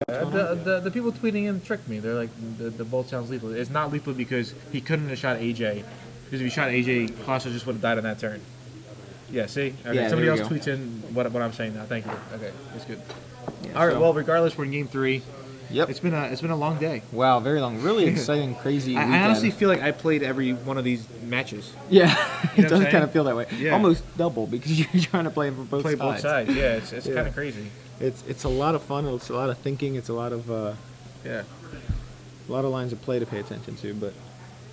The people tweeting in tricked me. They're like, the bolt sounds lethal. It's not lethal because he couldn't have shot AJ. Because if he shot AJ, Calosso just would have died on that turn. Yeah, see? Okay, Yeah, somebody else there we tweets in what I'm saying now. Thank you. Okay, it's good. Yeah, All right, so- well, regardless, we're in game 3. Yep. It's been a long day. Wow, very long. Really exciting, crazy weekend. I honestly feel like I played every one of these matches. Yeah, You it know what does I'm kind saying? of feel that way. Yeah. Almost double because you're trying to play for both Play sides. both sides. Yeah, it's Yeah. kind of crazy. It's a lot of fun. It's a lot of thinking. It's a lot of Yeah. lines of play to pay attention to. But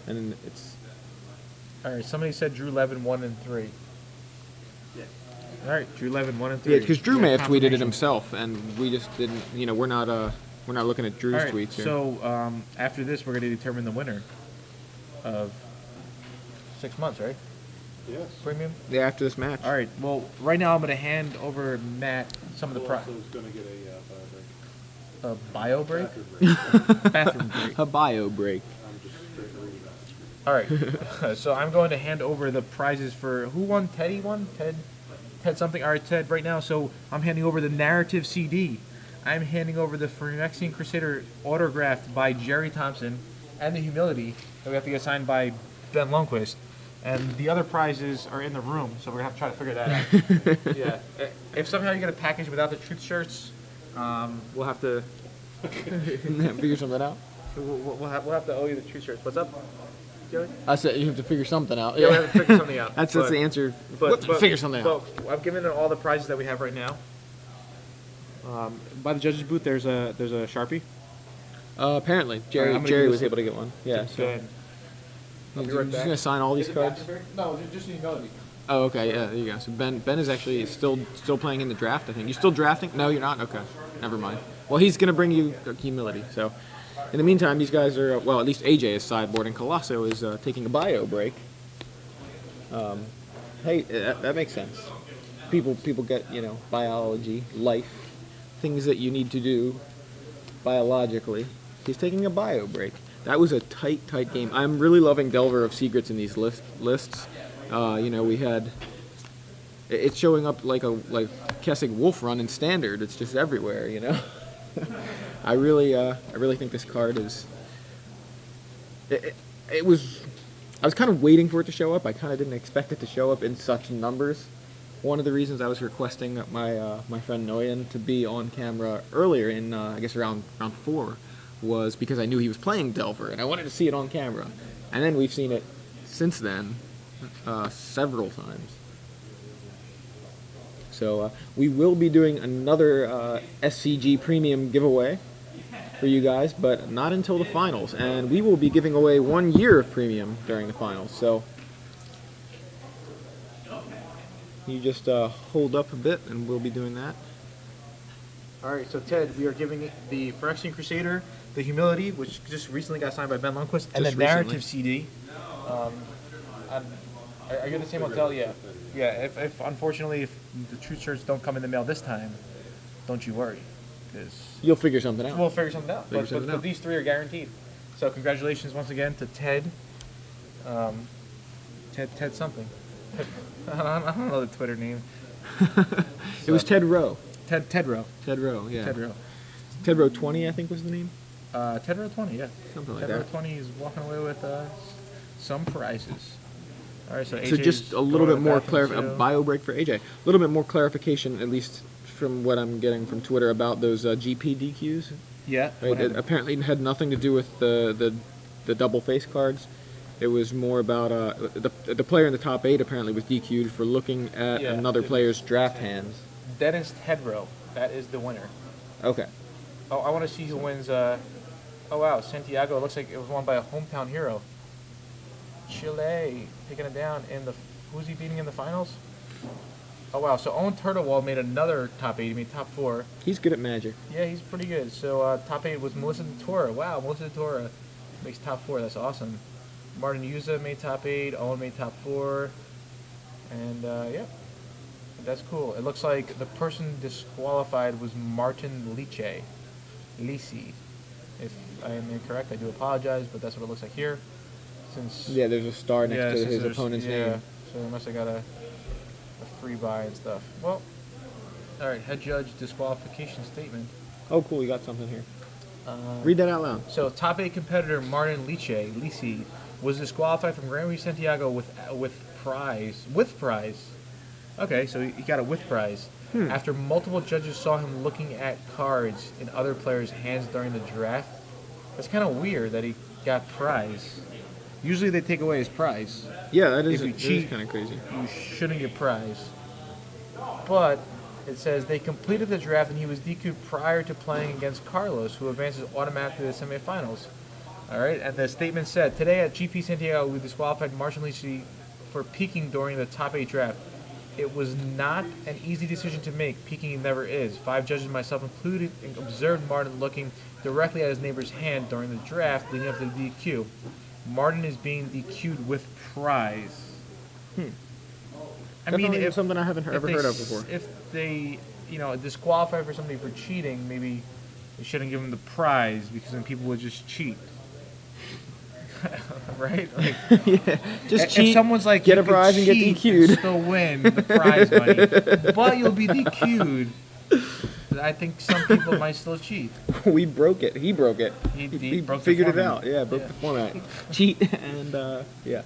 and then it's All right, somebody said Drew Levin 1 and 3. Yeah. All right, Drew Levin 1 and 3. yeah, because Drew We may got have tweeted it confirmation. himself, and we just didn't. You know, we're not looking at Drew's All right, tweets here. so after this, we're going to determine the winner of 6 months, right? Yes. Premium. Yeah, after this match. All right. Well, right now I'm going to hand over Matt some of the Calosso is going to get a bio break. bathroom break. Bathroom break. A bio break. I'm just straight reading that. All right. So I'm going to hand over the prizes for who won? Teddy won. Ted something. All right, Ted. Right now, so I'm handing over the narrative CD. I'm handing over the Phyrexian Crusader autographed by Jerry Thompson, and the Humility that we have to get signed by Ben Lundquist. And the other prizes are in the room, so we're gonna have to try to figure that out. Yeah. If somehow you get a package without the truth shirts, we'll have to Figure something out. we'll have to owe you the truth shirts. What's up, Joey? I said you have to figure something out. Yeah, we have to figure something out. That's But- the answer. But Figure something out. So I've given them all the prizes that we have right now. By the judges' booth, there's a Sharpie. Apparently, I'm Jerry gonna Jerry give was this able to get one. Yeah. So Ben. I'll be you're right just back. gonna sign all these cards. No, just the Humility. Oh, okay. Yeah, there you go. So Ben is actually still playing in the draft. I think you're still drafting. No, you're not. Okay, never mind. Well, he's gonna bring you humility. So, in the meantime, these guys are well. At least AJ is sideboarding. Calosso is taking a bio break. Hey, that makes sense. People get biology, life, things that you need to do biologically. He's taking a bio break. That was a tight game. I'm really loving Delver of Secrets in these lists. We had it's showing up like Kessig Wolf Run in Standard. It's just everywhere. I really think this card is. It was. I was kind of waiting for it to show up. I kind of didn't expect it to show up in such numbers. One of the reasons I was requesting my friend Noyan to be on camera earlier in I guess around round 4 was because I knew he was playing Delver and I wanted to see it on camera. And then we've seen it since then several times. So we will be doing another SCG Premium giveaway for you guys, but not until the finals. And we will be giving away 1 year of Premium during the finals. So you just hold up a bit and we'll be doing that. All right, so Ted, we are giving the Phyrexian Crusader, the Humility, which just recently got signed by Ben Lundquist, and the Just narrative recently. CD. Are you in the same hotel? Yeah. Yeah. If unfortunately if the truth shirts don't come in the mail this time, don't you worry, because You'll figure something out. we'll figure something out. Figure something But out. these 3 are guaranteed. So congratulations once again to Ted. Ted something. I don't know the Twitter name. It was Ted Rowe. Ted Rowe. Ted Rowe, yeah. Ted Rowe. Ted Rowe 20, I think was the name. Ted Rowe 20, yeah. Something like Ted Rowe that. 20 is walking away with some prizes. All right, so So AJ's just a little going bit to more the bathroom, a too. bio break for AJ. A little bit more clarification, at least from what I'm getting from Twitter about those GP DQs. Yeah. Right, it apparently had nothing to do with the double face cards. It was more about the player in the top 8 apparently was DQ'd for looking at Yeah. another player's draft hands. Dennis Ted Rowe. That is the winner. Okay. Oh, I want to see who wins. Oh, wow. Santiago. It looks like it was won by a hometown hero. Chile taking it down in the. Who's he beating in the finals? Oh, wow. So Owen Turtlewall made another top 8. He made top 4. He's good at Magic. Yeah, he's pretty good. So top 8 was Melissa DeTora. Wow, Melissa DeTora makes top 4. That's awesome. Martin Yuza made top 8. Owen made top 4. And yeah, that's cool. It looks like the person disqualified was Martin Lice. If I am incorrect, I do apologize, but that's what it looks like here. Since Yeah, there's a star next to since his there's- opponent's yeah, name. so he must have got a free buy and stuff. Well, all right, head judge disqualification statement. Oh, cool. You got something here. Read that out loud. So, top 8 competitor Martin Lici was disqualified from Grand Prix Santiago with prize. With prize. Okay, so he got it with prize. After multiple judges saw him looking at cards in other players' hands during the draft. That's kind of weird that he got prize. Usually they take away his prize. Yeah, that is, If you cheat, kind of crazy. You shouldn't get prize. But it says they completed the draft and he was DQ'd prior to playing against Carlos, who advances automatically to the semifinals. All right, and the statement said, today at GP Santiago, we disqualified Martin Lici for peaking during the top 8 draft. It was not an easy decision to make. Peaking never is. 5 judges, myself included, observed Martin looking directly at his neighbor's hand during the draft leading up to the DQ. Martin is being DQ'd with prize. I mean, if something I haven't ever heard of before. If they, disqualify for somebody for cheating, maybe they shouldn't give them the prize because then people would just cheat. Right? Like, Yeah, just cheat. If someone's like, get you a prize and get cheat DQ'd. and still win the prize money, but you'll be DQ'd. I think some people might still cheat. We broke it. He broke it. He broke the figured it format. out. Yeah, broke the format. Cheat and yeah.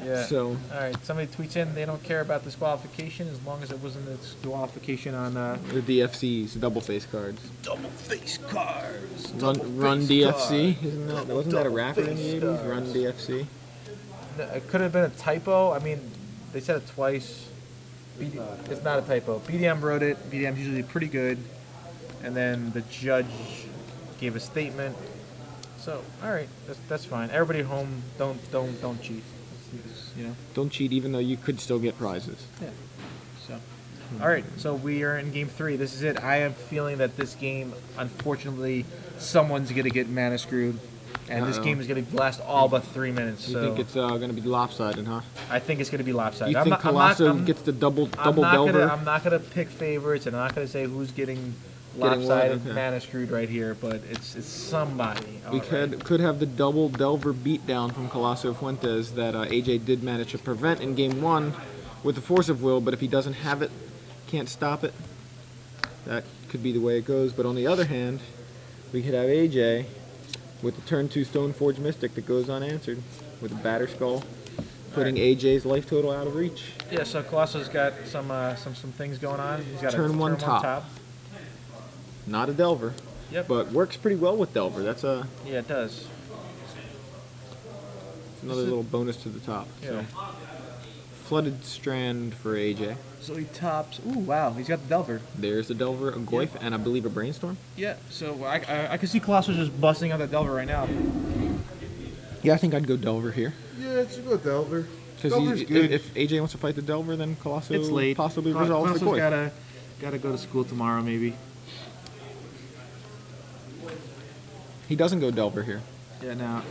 Yeah. So all right. Somebody tweets in they don't care about disqualification as long as it wasn't a disqualification on the DFC's double face cards. double face cards. Run DFC, wasn't that a rapper in the 80s? Run DFC. It could have been a typo. I mean, they said it twice. It's not a typo. BDM wrote it. BDM's usually pretty good. And then the judge gave a statement. So, all right, that's fine. Everybody at home, don't cheat. Don't cheat, even though you could still get prizes. Yeah. So, all right. So we are in game 3. This is it. I am feeling that this game, unfortunately, someone's gonna get mana screwed, and this game is gonna last all but 3 minutes. You So think it's gonna be lopsided, huh? I think it's gonna be lopsided. You think Calosso gets the double delver? I'm not gonna pick favorites, and I'm not gonna say who's getting lopsided, okay. mana screwed right here. But it's somebody. We All right. could have the double delver beatdown from Calosso Fuentes that AJ did manage to prevent in game 1 with the force of will, but if he doesn't have it, can't stop it. That could be the way it goes. But on the other hand, we could have AJ with the turn 2 Stoneforge Mystic that goes unanswered with a Batter Skull, putting AJ's life total out of reach. Yeah. So Colosso's got some things going on. He's got Turn a one turn top. 1 top. Not a delver, Yep. but works pretty well with delver. That's Yeah, it does. another little bonus to the top. Yeah. So. Flooded Strand for AJ. So he tops. Ooh, wow. He's got the Delver. There's the Delver, a Goyf, and I believe a Brainstorm. Yeah. So I can see Colosso just busting out that Delver right now. Yeah, I think I'd go Delver here. Yeah, it's a good Delver. Because Delver's good. if AJ wants to fight the Delver, then Colosso It's late. possibly resolves the Colosso's Goyf. gotta go to school tomorrow, maybe. He doesn't go Delver here. Yeah. No.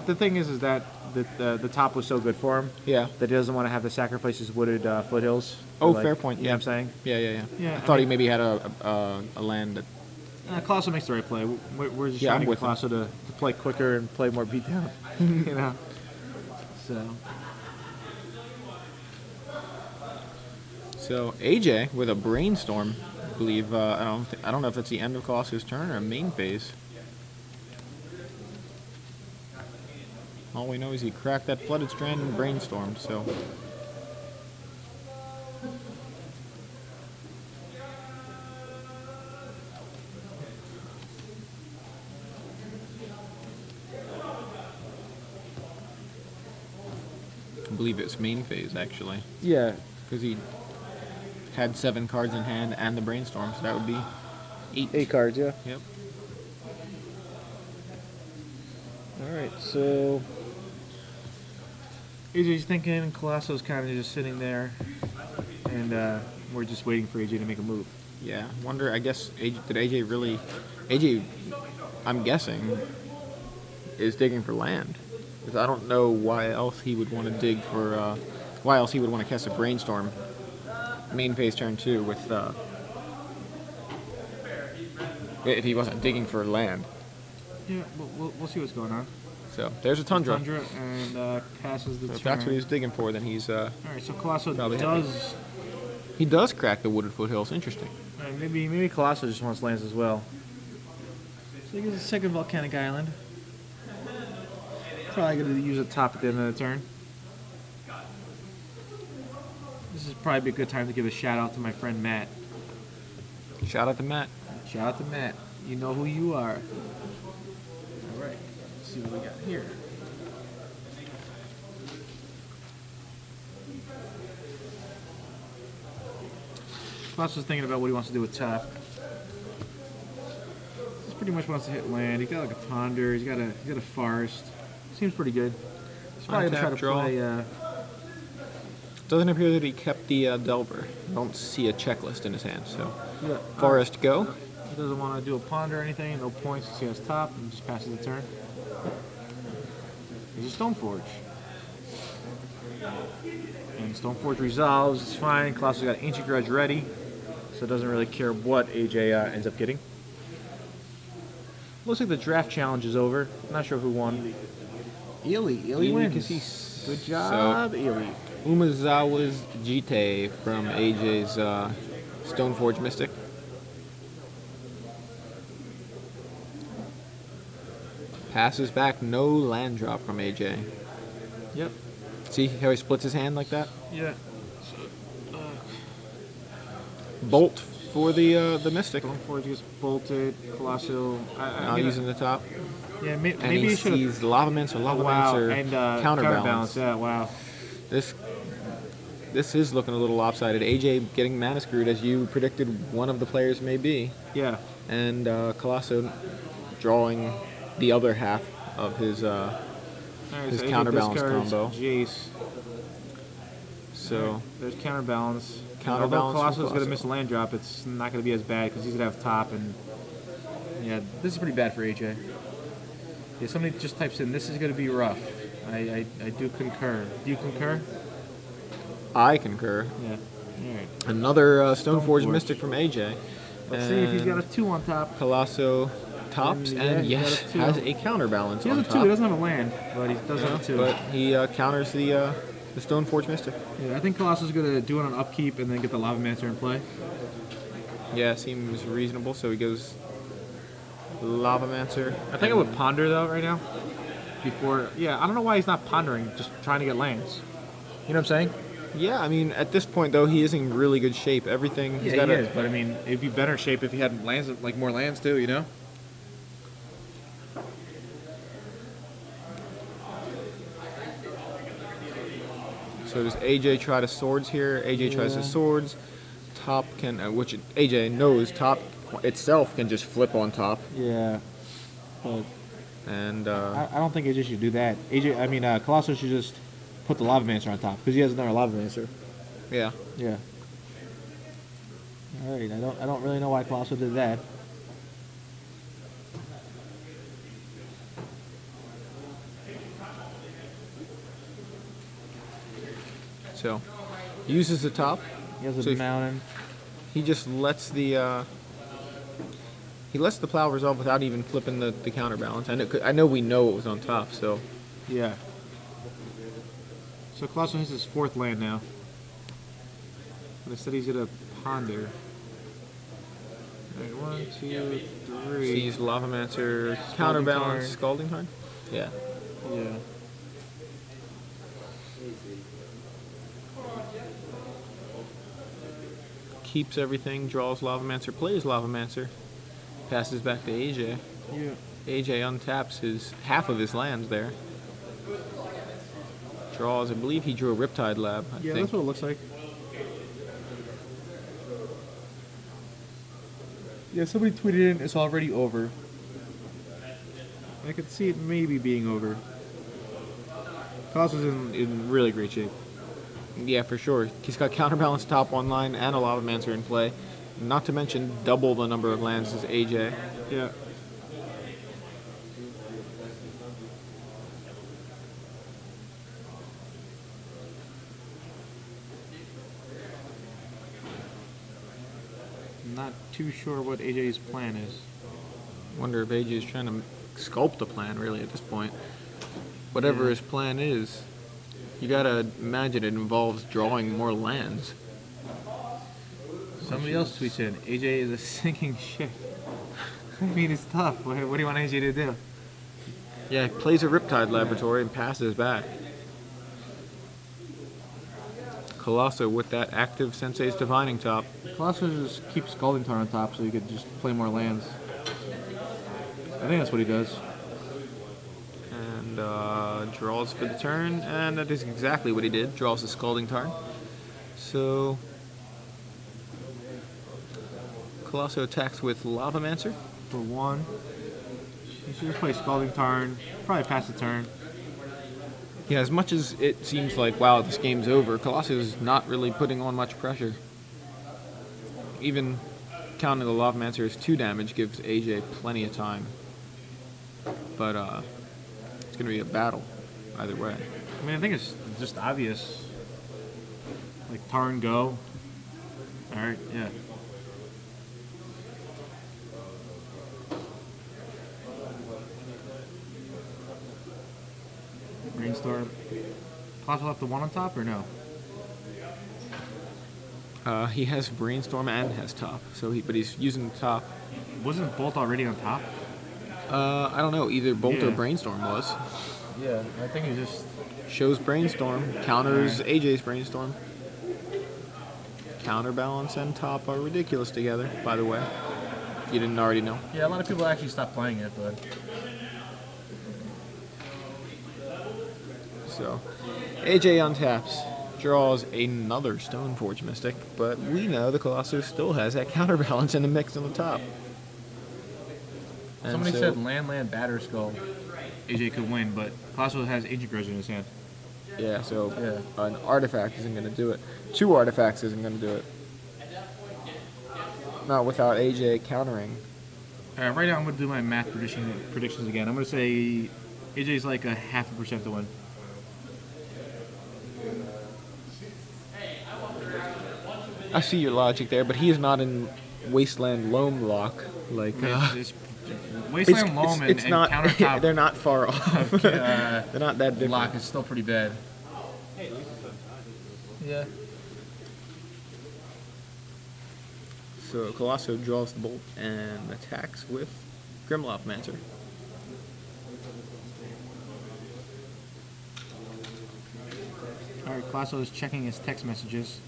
The thing is that the top was so good for him Yeah. that he doesn't want to have to sacrifice his wooded foothills. Oh, Like, fair point. You know Yeah. what I'm saying? Yeah. Yeah, I I thought he mean- maybe had a land that. Colosso makes the right play. We're just Yeah, trying I'm to with get Colosso to play quicker and play more beatdown. You know. So AJ with a Brainstorm, I believe. I don't know if it's the end of Colosso's turn or a main phase. All we know is he cracked that Flooded Strand and Brainstorm. So. I believe it's main phase actually, Yeah. because he had 7 cards in hand and the Brainstorm, so that would be 8. 8 cards. Yeah. Yep. All right. So. AJ's thinking, and Colosso's kind of just sitting there, and we're just waiting for AJ to make a move. Yeah. Wonder. I guess did AJ really? AJ, I'm guessing, is digging for land, because I don't know why else he would want to dig for. Why else he would want to cast a Brainstorm. Main phase turn 2 with. If he wasn't digging for land. Yeah, we'll see what's going on. So there's a Tundra. Tundra and passes the So if turn. that's what he's digging for, then he's All right, so Colosso Probably happy. does. he does crack the Wooded Foothills. Interesting. Maybe Colosso just wants lands as well. So he gets a second volcanic island. Probably going to use a top at the end of the turn. This is probably a good time to give a shout out to my friend Matt. Shout out to Matt. Shout out to Matt. You know who you are. All right. Let's see what we got here. Colosso's thinking about what he wants to do with top. He pretty much wants to hit land. He's got like a ponder. He's got a forest. Seems pretty good. He's probably gonna try to play. Doesn't appear that he kept the Delver. I don't see a checklist in his hand, so Yeah. Forest go. He doesn't want to do a ponder or anything. No points. He has top and just passes the turn. He's a Stoneforge. And Stoneforge resolves. It's fine. Colosso's got Ancient Grudge ready, so it doesn't really care what AJ ends up getting. Looks like the draft challenge is over. Not sure who won. Ely wins. Good job, Ely. Umezawa's Jite from AJ's Stoneforge Mystic. Passes back, no land drop from AJ. Yep. See how he splits his hand like that? Yeah. Bolt for the Mystic. Stoneforge gets bolted. Colosso. Now using the top. Yeah, And maybe he he should have. sees Lavamancer, Wow, Lavamancer, and counterbalance. Yeah, wow. This is looking a little lopsided. AJ getting mana screwed, as you predicted one of the players may be. Yeah. And Colosso drawing the other half of his His counterbalance combo. Jace. So There's counterbalance. Counterbalance Although for Colosso's going to Colosso. miss a land drop, it's not going to be as bad because he's going to have top. And yeah, this is pretty bad for AJ. Yeah, somebody just types in, this is going to be rough. I do concur. Do you concur? I concur. Yeah. All right. Another Stoneforge Stoneforge. Mystic from AJ. Let's see if he's got a 2 on top. Colosso tops Yeah, and he got yes, a 2. has a counterbalance He has on a 2. top. He doesn't have a land, but he does have a 2. But he counters the Stoneforge Mystic. Yeah, I think Colosso's going to do it on upkeep and then get the Lavamancer in play. Yeah, seems reasonable. So he goes Lavamancer. I think I would ponder though right now. Yeah, I don't know why he's not pondering, just trying to get lands. You know what I'm saying? Yeah, I mean, at this point though, he is in really good shape. Everything he's Yeah, got he is, but I mean, it'd be better shape if he had lands, like more lands too, you know? So does AJ try to swords here? AJ tries to swords. Top can, which AJ knows, top itself can just flip on top. Yeah. But And I don't think AJ should do that. Colosso should just put the Lavamancer on top because he has another Lavamancer. yeah, Yeah. All right. I don't really know why Colosso did that. so he uses the top. He has a So if- mountain. He just lets the plow resolve without even flipping the counterbalance. I know we know it was on top, so Yeah. So Colosso has his 4th land now. But instead he's gonna ponder. All right, 1, 2, 3. sees Lavamancer Scalding counterbalance, Tarn. Scalding Tarn. Yeah. Yeah. Keeps everything, draws Lavamancer, plays Lavamancer, passes back to AJ. Yeah. AJ untaps his half of his lands there. Draws, I believe he drew a Riptide Lab. I Yeah, think. that's what it looks like. Yeah, somebody tweeted in, it's already over. I could see it maybe being over. Colosso's in really great shape. Yeah, for sure. He's got counterbalance top online and a Lavamancer in play. Not to mention double the number of lands as AJ. Yeah. Not too sure what AJ's plan is. Wonder if AJ is trying to sculpt a plan really at this point. Whatever his plan is, you gotta imagine it involves drawing more lands. Somebody else tweets in, AJ is a sinking ship. I mean, it's tough. What do you want AJ to do? Yeah, he plays a Riptide Laboratory and passes back. Calosso with that active Sensei's Divining top. Calosso just keeps Scalding Tarn on top so you could just play more lands. I think that's what he does. And draws for the turn, and that is exactly what he did. Draws the Scalding Tarn. So Calosso attacks with Lavamancer. For 1. He should just play Scalding Tarn, probably pass the turn. Yeah, as much as it seems like, wow, this game's over, Calosso is not really putting on much pressure. Even counting the Lavamancer as 2 damage gives AJ plenty of time. But it's going to be a battle either way. I mean, I think it's just obvious. Like, Tarn, go. Alright, yeah. Brainstorm. Colosso left the 1 on top or no? He has Brainstorm and has top, but he's using the top. Wasn't Bolt already on top? I don't know, either Bolt or Yeah. Brainstorm was. Yeah, I think he just... Shows Brainstorm, counters AJ's Brainstorm. Counterbalance and top are ridiculous together, by the way. If you didn't already know. Yeah, a lot of people actually stopped playing it, but... So, AJ untaps, draws another Stoneforge Mystic, but we know the Colosso still has that counterbalance in the mix on the top. And Somebody so- said land, Batter Skull. AJ could win, but Colosso has Ancient Corrosion in his hand. Yeah, so Yeah. an artifact isn't going to do it. 2 artifacts isn't going to do it. Not without AJ countering. Right now I'm going to do my math predictions again. I'm going to say AJ's like a 0.5% to win. I see your logic there, but he is not in Wasteland Loam Lock. Like, It's Wasteland Loam and not, Countertop they're not far off. They're not that different. Lock is still pretty bad. Yeah. So Colosso draws the bolt and attacks with Grimlopmancer. Alright, Colosso is checking his text messages,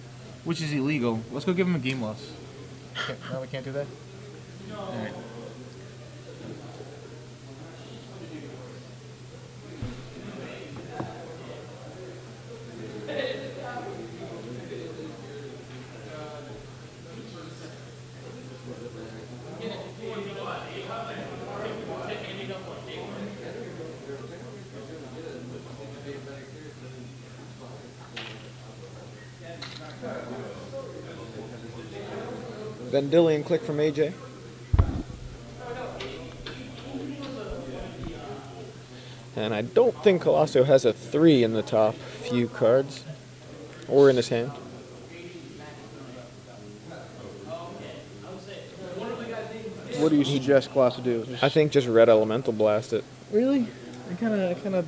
which is illegal. Let's go give him a game loss. No, we can't do that? Alright. Vendilion click from AJ. And I don't think Colosso has a 3 in the top few cards. Or in his hand. What do you suggest Calosso do? I think just Red Elemental Blast it. Really? I kind of.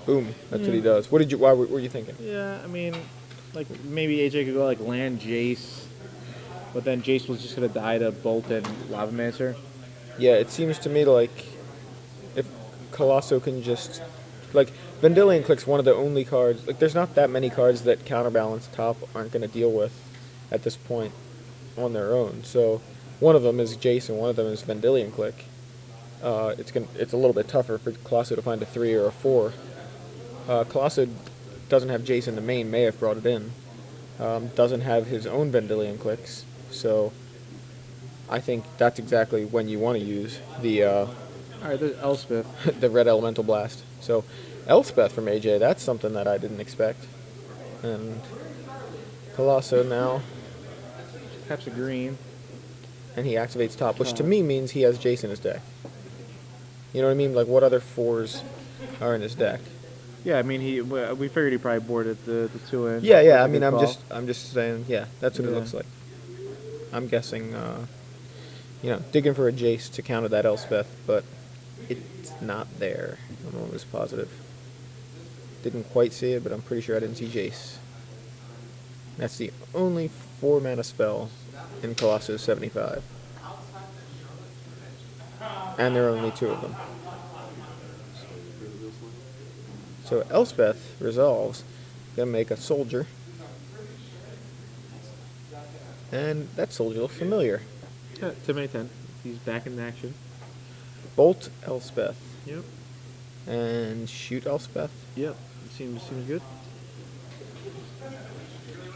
Boom. That's what he does. Why were you thinking? Yeah, I mean, like maybe AJ could go like land Jace, but then Jace was just gonna die to Bolt and Lavamancer. Yeah, it seems to me like if Colosso can just like Vendilion Click's one of the only cards. Like there's not that many cards that counterbalance top aren't going to deal with at this point on their own. So one of them is Jace and one of them is Vendilion Click. It's a little bit tougher for Colosso to find a 3 or a 4. Colosso doesn't have Jace in the main, may have brought it in. Doesn't have his own Vendilion Clicks, so I think that's exactly when you want to use the Alright, there's Elspeth. the Red Elemental Blast. So Elspeth from AJ, that's something that I didn't expect. And Colosso now, Taps a green. and he activates top, which to me means he has Jace in his deck. You know what I mean? Like what other 4s are in his deck? Yeah, I mean we figured he probably boarded the 2-inch. Yeah, That's a I mean good call. I'm just saying, yeah, that's what it Yeah. looks like. I'm guessing digging for a Jace to counter that Elspeth, but it's not there. I'm almost positive. Didn't quite see it, but I'm pretty sure I didn't see Jace. That's the only 4-mana spell in Colosso's 75. And there are only 2 of them. So Elspeth resolves. Gonna make a soldier. And that soldier looks familiar. Yeah, 10. He's back in action. Bolt Elspeth. Yep. And shoot Elspeth. Yep. Seems good.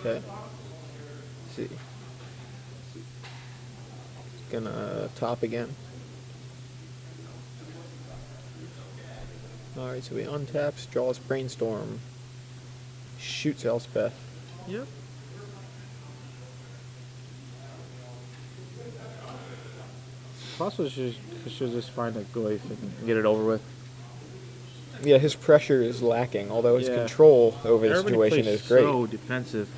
Okay. Let's see. Gonna top again. Alright, so he untaps, draws Brainstorm, shoots Elspeth. Yep. Calosso should just find a Goyf and get it over with. Yeah, his pressure is lacking, although his Yeah. control over the Everybody situation plays is great. so defensive.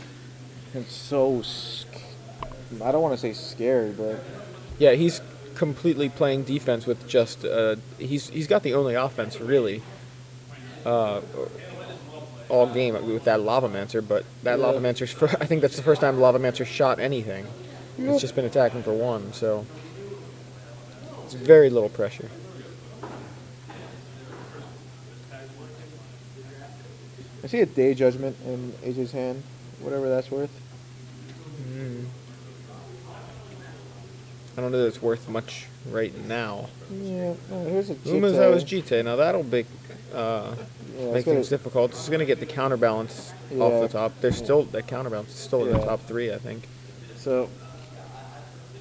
And so, I don't want to say scared, but Yeah, he's completely playing defense with just he's got the only offense really all game with that Lavamancer, but that Yeah. Lavamancer's I think that's the first time Lavamancer shot anything. Yep. It's just been attacking for 1, so it's very little pressure. I see a Day Judgment in AJ's hand, whatever that's worth. I don't know that it's worth much right now. Yeah, here's a Umazawa's Jite. Now that'll make it's things gonna- difficult. It's going to get the counterbalance off Yeah. the top. There's still that counterbalance is still in the Yeah. top 3, I think. So,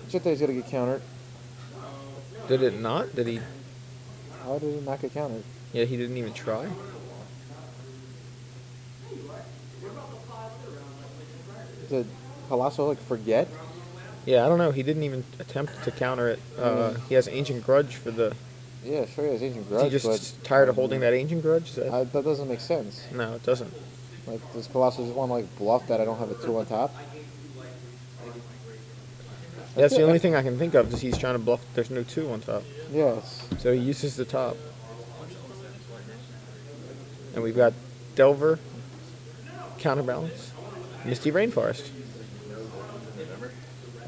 Jite's gonna get countered. Did it not? Did he? How did it not get countered? Yeah, he didn't even try. Did Calosso forget? Yeah, I don't know. He didn't even attempt to counter it. He has Ancient Grudge for the. Yeah, sure he has Ancient Is Grudge, he just tired of holding that Ancient Grudge? Is that- that doesn't make sense. No, it doesn't. Like, does Calosso just want to bluff that I don't have a 2 on top? That's the only thing I can think of is he's trying to bluff. There's no 2 on top, Yes. so he uses the top. And we've got Delver, counterbalance, Misty Rainforest.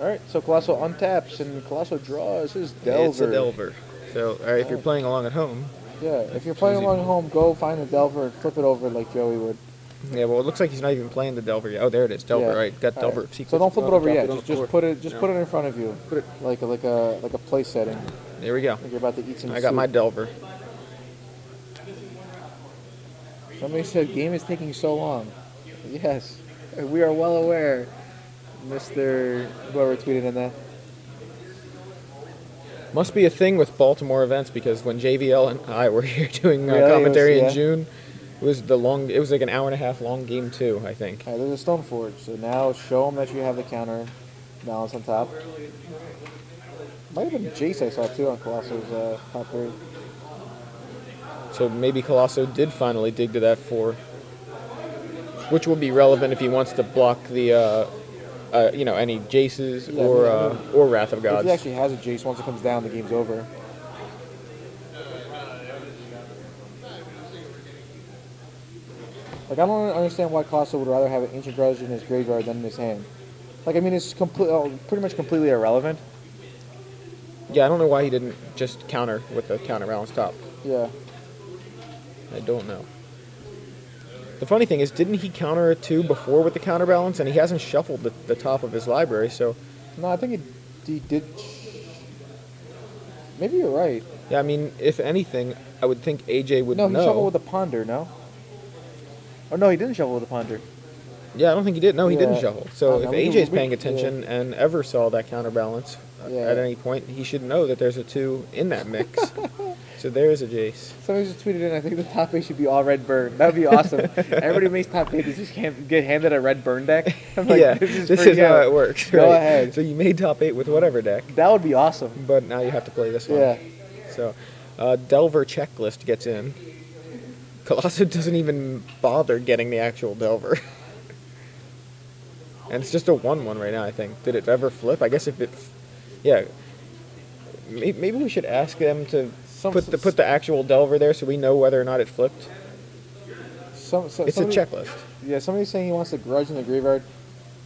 All right, so Calosso untaps and Calosso draws his Delver. It's a Delver. So, all right, if you're playing along at home, Yeah, if you're playing along at home, go find a Delver and flip it over like Joey would. yeah. Well, it looks like he's not even playing the Delver yet. Oh, there it is, Delver. Yeah. Right, got All Delver. right. Secrets. So don't flip it over Drop yet. on the Just floor. put it in front of you. Put it like a place setting. There we go. Like you're about to eat some I got soup. my Delver. Somebody said game is taking so long. Yes, we are well aware, Mr. Whoever tweeted in that. Must be a thing with Baltimore events because when JVL and I were here doing Really? It was- commentary yeah. in June, it was like an hour and a half long game 2, I think. All right, there's a Stone Forge. So now show them that you have the counter balance on top. Might have been Jace I saw too on Colosso's top 3. So maybe Calosso did finally dig to that 4, which will be relevant if he wants to block the any Jaces Yeah, or Wrath of If Gods. he actually has a Jace, once it comes down, the game's over. Like, I don't understand why Calosso would rather have an Ancient Grudge in his graveyard than in his hand. Like, I mean, it's pretty much completely irrelevant. Yeah, I don't know why he didn't just counter with the counterbalance top. Yeah. I don't know. The funny thing is, didn't he counter it 2 before with the counterbalance, and he hasn't shuffled the top of his library, so... No, I think he did. Maybe you're right. Yeah, I mean, if anything, I would think AJ would No, he know. shuffled with a Ponder, no? Oh, no, he didn't shuffle with a Ponder. Yeah, I don't think he did. No, he didn't Yeah. shuffle. So No, if we can- AJ's we- paying attention and ever saw that counterbalance Yeah. at any point, he should know that there's a 2 in that mix. So there is a Jace. Somebody just tweeted in, I think the top 8 should be all red burn. That would be awesome. Everybody who makes top 8 just get handed a red burn deck. I'm like, yeah, this this pretty is how good. it works. Go right? ahead. So you made top 8 with whatever deck, That would be awesome. but now you have to play this one. Yeah. So Delver checklist gets in. Colosso doesn't even bother getting the actual Delver. And it's just a 1-1 right now, I think. Did it ever flip? I guess if it... Yeah. Maybe we should ask them to put the actual Delver there so we know whether or not it flipped. It's a Somebody- checklist. Yeah, somebody's saying he wants the Grudge in the graveyard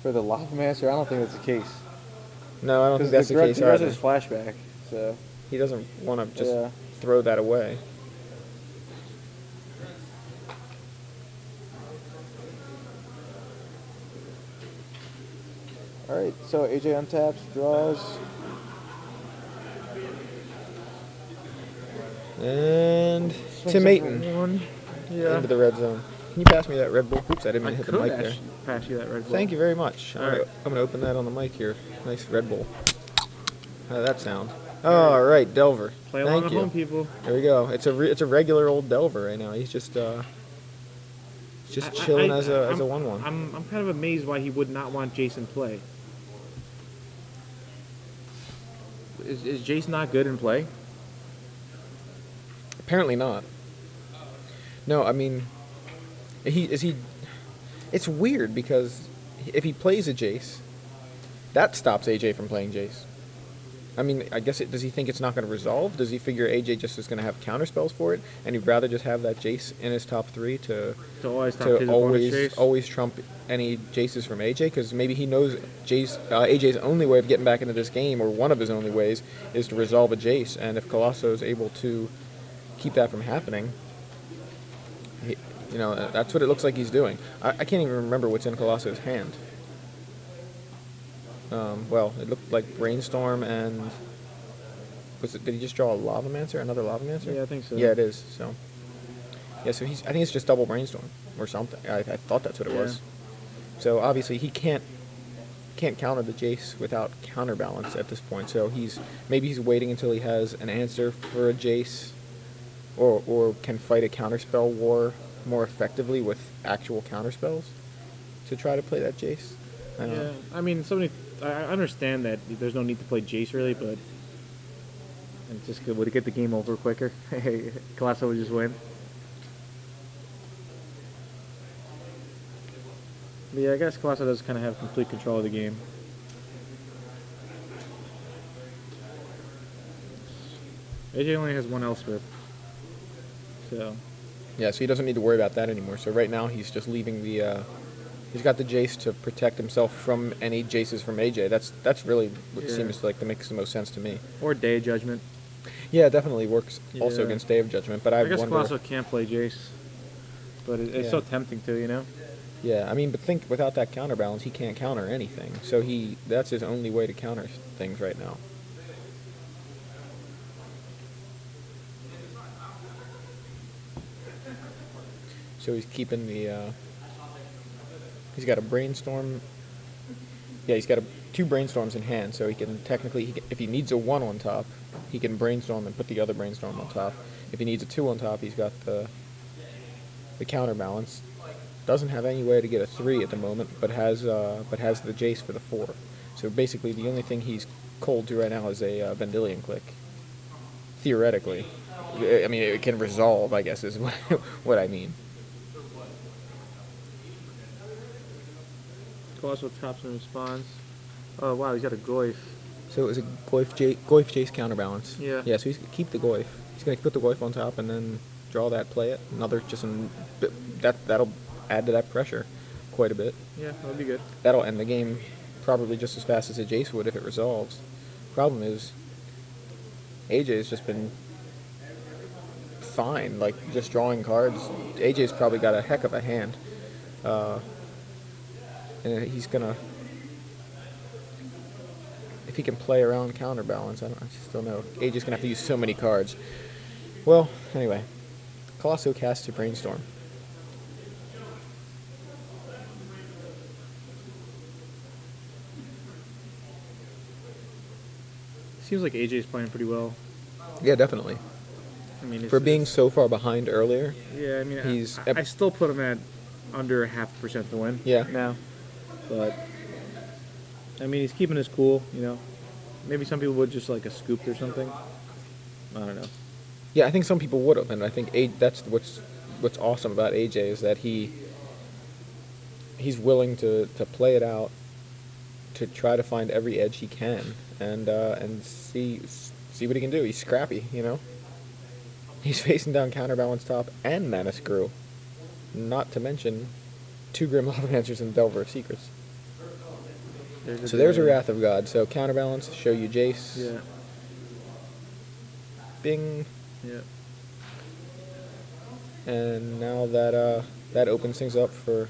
for the Lavamancer. I don't think that's the case. No, I don't think that's the case the rest either. is flashback, so He doesn't want to just yeah. throw that away. All right, so AJ untaps, draws. And Swings Tim over Ayton one. Yeah. into the red zone. Can you pass me that Red Bull? Oops, I didn't mean I to hit the could mic there. actually pass you that Red Bull. Thank you very much. I'm All right. gonna open that on the mic here. Nice Red Bull. How did that sound? All right, Delver. Play along Thank at you. home, people. There we go. It's a regular old Delver right now. He's just chilling as a 1-1. I'm kind of amazed why he would not want Jason play. Is Jason not good in play? Apparently not. No, I mean, he? It's weird because if he plays a Jace, that stops AJ from playing Jace. I mean, I guess does he think it's not going to resolve? Does he figure AJ just is going to have counter spells for it, and he'd rather just have that Jace in his top 3 to always stop his opponent's Jace? always trump any Jaces from AJ? Because maybe he knows AJ's only way of getting back into this game, or one of his only ways, is to resolve a Jace, and if Calosso is able to keep that from happening, that's what it looks like he's doing. I can't even remember what's in Colosso's hand. Well, it looked like Brainstorm and... Did he just draw a Lavamancer? Another Lavamancer? Yeah, I think so. Yeah, it is. So, yeah, so I think it's just double Brainstorm or something. I thought that's what it was. So obviously he can't counter the Jace without counterbalance at this point. So maybe he's waiting until he has an answer for a Jace, or can fight a counterspell war more effectively with actual counterspells to try to play that Jace. I don't know. I mean, I understand that there's no need to play Jace really, but it just would get the game over quicker. Calosso would just win. But yeah, I guess Calosso does kind of have complete control of the game. AJ only has one Elspeth, so yeah, so he doesn't need to worry about that anymore. So right now he's just leaving the. He's got the Jace to protect himself from any Jaces from AJ. That's really what seems like that makes the most sense to me. Or Day of Judgment. Yeah, it definitely works also Yeah. against Day of Judgment. But I guess wonder. Calosso can't play Jace, but it's so tempting to, you know. Yeah, I mean, but think without that counterbalance, he can't counter anything. So that's his only way to counter things right now. So he's keeping the. He's got a Brainstorm. Yeah, he's got two Brainstorms in hand, so he can technically, if he needs a 1 on top, he can Brainstorm and put the other Brainstorm on top. If he needs a 2 on top, he's got the counterbalance. Doesn't have any way to get a 3 at the moment, but has the Jace for the 4. So basically, the only thing he's cold to right now is a Vendilion Click. Theoretically, I mean, it can resolve, I guess, is what I mean. Calosso tops and responds. Oh wow, he's got a Goyf. So it was a Goyf Jace counterbalance. Yeah. Yeah, so he's going to keep the Goyf. He's going to put the Goyf on top and then draw that, play it. That'll add to that pressure quite a bit. Yeah, that'll be good. That'll end the game probably just as fast as a Jace would if it resolves. Problem is, AJ's just been fine, like just drawing cards. AJ's probably got a heck of a hand. And he's gonna, if he can play around counterbalance, I just don't know. AJ's gonna have to use so many cards. Well, anyway, Calosso casts a Brainstorm. Seems like AJ's playing pretty well. Yeah, definitely. I mean, For being so far behind earlier. Yeah, I mean, he's. I still put him at under 0.5% to win. Yeah. Now, but I mean, he's keeping his cool. You know, maybe some people would just like a scoop or something. I don't know. Yeah, I think some people would have, and I think that's what's awesome about AJ is that he's willing to play it out, to try to find every edge he can, and see what he can do. He's scrappy, you know. He's facing down counterbalance top and Mana Screw, not to mention 2 Grim Lavamancers and Delver of Secrets. So there's a Wrath of God. So counterbalance, show you Jace. Yeah. Bing. Yeah. And now that that opens things up for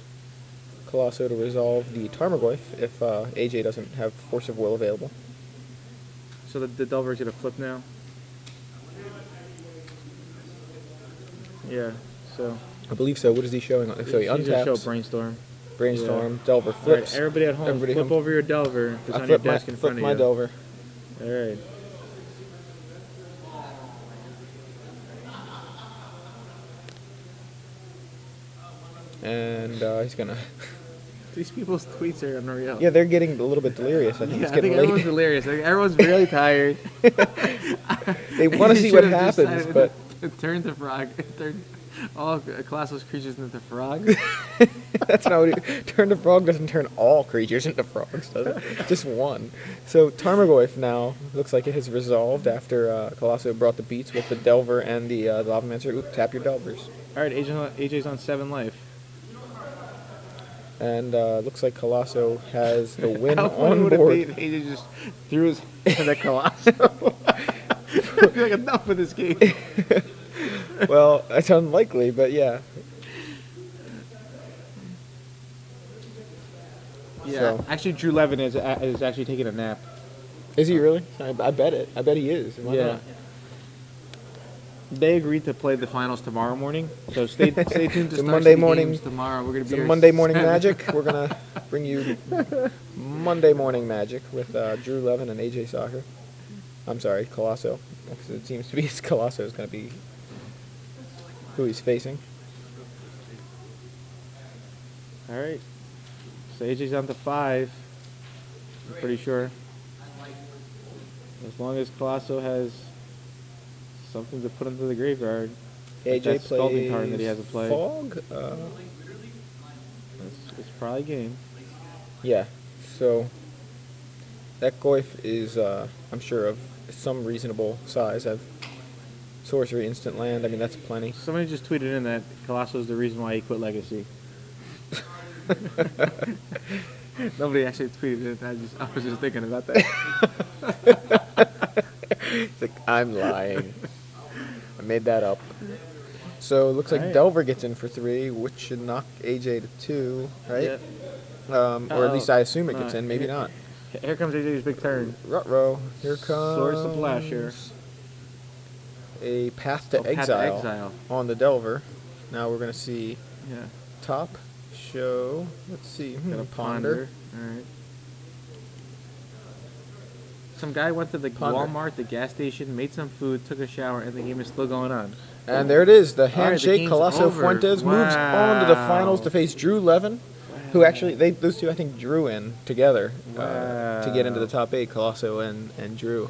Calosso to resolve the Tarmogoyf if AJ doesn't have Force of Will available. So the Delver's gonna flip now. Yeah. So. I believe so. What is he showing? So he She's gonna show untaps. Brainstorm. Brainstorm. Yeah. Delver All right, flips. everybody at home, Everybody flip home. over your Delver. It's I on your flip my, desk in front of my you. Delver. All right. And he's gonna. These people's tweets are unreal. Yeah, they're getting a little bit delirious. I think Yeah, it's I getting think late. everyone's delirious. Like, everyone's really tired. They want to see what happens, but It turned the frog. It turned all Colossus creatures into frogs. that's not what it, turn the frog doesn't turn all creatures into frogs, does it? Just one. So Tarmogoyf now looks like it has resolved after Calosso brought the beats with the Delver and the Lavamancer. Oop, tap your Delvers. All right, AJ's on 7 life. And looks like Calosso has the win How funny on would board. it be if AJ just threw his hand at Colosso? I'd be like, enough of this game. Well, it's unlikely, but yeah. Yeah, So- actually, Drew Levin is actually taking a nap. Is he really? I bet it. I bet he is. Why Yeah. not? They agreed to play the finals tomorrow morning, so stay tuned to The Star Monday City morning- Games tomorrow. We're gonna be Some here Monday morning 7. magic. We're gonna bring you Monday morning magic with Drew Levin and AJ Sacher. I'm sorry, Calosso. Because it seems to be Calosso is gonna be who he's facing. All right, so AJ's on to 5. I'm pretty sure. As long as Colosso has something to put into the graveyard. Like AJ that Scalding Tarn that he plays hasn't played. Fog. It's probably game. Yeah. So that Goyf is, I'm sure, of some reasonable size. Have sorcery, instant land. I mean, that's plenty. Somebody just tweeted in that Colosso is the reason why he quit Legacy. Nobody actually tweeted it. I was just thinking about that. It's like, I'm lying. I made that up. So it looks like Alright. Delver gets in for 3, which should knock AJ to 2, right? Yeah. Or at least I assume it No, gets in, maybe here- not. Here comes AJ's big turn. Ruh-roh. Here comes Swords to Plasher. a Path to Oh, Path to Exile Exile. on the Delver. Now we're going to see Yeah. top, show, let's see, Gonna ponder. All right. Some guy went to the Ponder. Walmart, the gas station, made some food, took a shower, and the game is still going on. And there it is. The All right, the handshake. game's Calosso over. Fuentes moves on to the finals Wow. to face Drew Levin, who actually, those two I think drew in together to get into the Wow. top 8, Calosso and Drew.